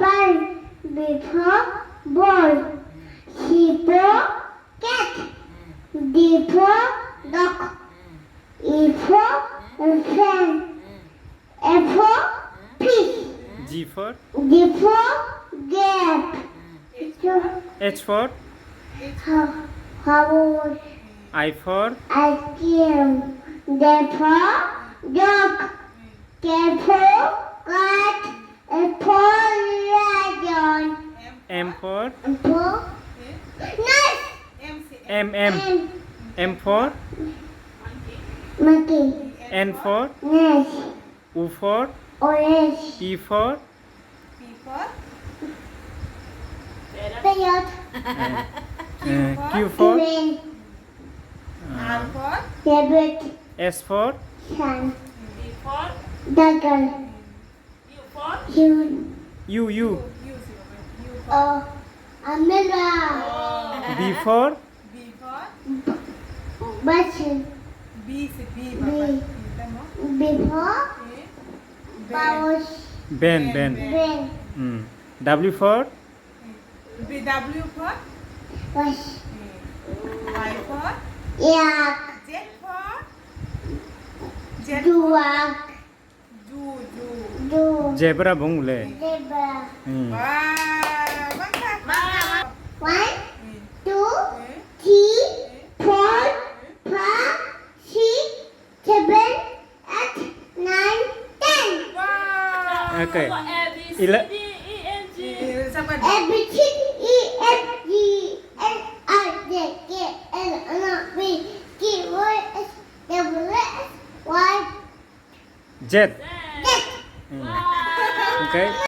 Ball. B for ball. C for cat. D for dog. E for fan. F for fish. G for G for gap. H for House. I for Ice cream. D for dog. K for cat. F for lion. M for M for nurse. M for Monkey. N for Nurse. U for Orange. P for Peanut. Q for Green. Rabbit. S for Sun. Dragon. U. Umbrella. B for Button. B for Pouch. Ben Ben. W for W for Wash. Y for Yak. Z for Z Duak. Du. Zebra bongule Zebra. Wow, mantap. 1, 2, 3, 4, 5, 6, 7, 8, 9, 10. Wow. Okay. ABCD ENG. Sama A, B, C, D, E, F, G, H, I, J, K, L, M, N, P, Q, R, S, W, X, Y, Z Z. Okay.